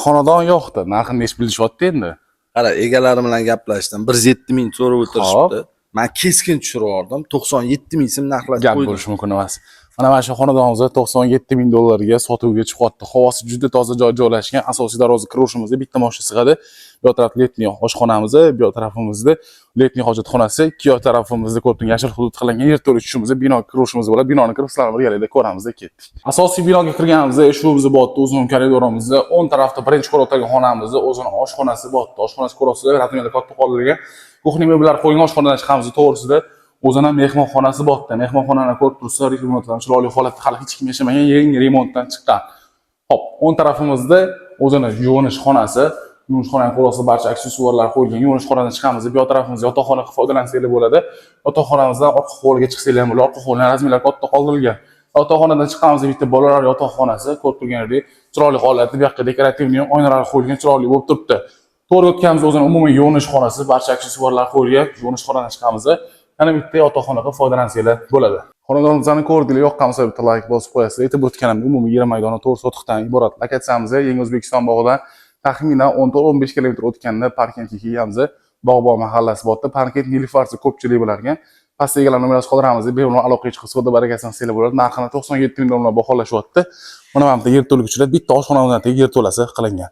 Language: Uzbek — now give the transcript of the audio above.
xonadon yo'qdi. Narxini necha bilishyapti endi. Qara, egalari bilan gaplashdim. 107 ming so'rab o'tirishibdi. Men keskin tushirib yubordim. 97 ming so'm narxlab Gap qo'ydim. bo'lishi mumkin emas. Mana shu xonadonimizni 97 ming dollarga sotuvga chiqyapti. Havosi juda toza joy joylashgan. Asosiy darvoza kirishimizda bitta mashina sig'adi. Bu taraf letniy oshxonamiz, bu tarafimizda letniy hojatxonasi, ikki tarafimizda ko'pdan yashil hudud qilingan yerto'la tushishimiz, bino kirishimiz bo'ladi. Binoni kirib sizlarni birgalikda ko'ramizda ketdik. Asosiy binoga kirganimizda eshigimiz bor, uzun koridorimizni, o'ng tarafda birinchi qavatdagi xonamizni, o'zini oshxonasi bor. Oshxonasi ko'rasizlar, rasmiylar katta qoldirilgan. Kuxniy mebellar qo'ygan oshxonadan chiqamiz, to'g'risida o'zini mehmonxonasi bor-da. Mehmonxonani ko'rib turibsizlar, remontlar chiroyli holatda, hali hech kim yashamagan, yangi remontdan chiqqan. Hop, o'ng tarafimizda o'zini yuvinish xonasi, yuvinish xonaning qo'lasi barcha aksessuarlar qo'yilgan. Yuvinish xonasidan chiqamiz, bu tarafimizda yotoqxona qilib foydalansanglar bo'ladi. Yotoqxonamizdan orqa hovliga chiqsanglar ham bo'ladi. Orqa hovlining rasmiylar katta qoldirilgan. Yotoqxonadan chiqamiz, bitta bolalar yotoqxonasi, ko'rib turganingdek, chiroyli holatda, bu yoqqa dekorativniy oynalar qo'yilgan, chiroyli bo'lib turibdi. To'g'ri o'tganimiz o'zining umumiy yuvinish xonasi, barcha aksessuarlar qo'yilgan. Yuvinish xonadan chiqamiz. Yana bitta yotoqxona qilib foydalansanglar bo'ladi. Xonadonimizni ko'rdinglar, yoqqan bo'lsa bitta like bosib qo'yasizlar. Aytib o'tganim umumiy yer maydoni 4 sotixdan iborat. Lokatsiyamiz Yangi O'zbekiston bog'idan taxminan 14-15 kilometr o'tganda parkentga kelganmiz. Bog'bon mahallasi borda. Parkent nilifarsi ko'pchilik bilar ekan. Pastda egalar nomerasi qoldiramiz. Bemalol aloqaga chiqib savdo barakasini singlar bo'ladi. Narxini 97 ming dollar baholashyapti. Mana bu yerda yer to'lg'ichlar bitta oshxonamizdan yer to'lasi qilingan.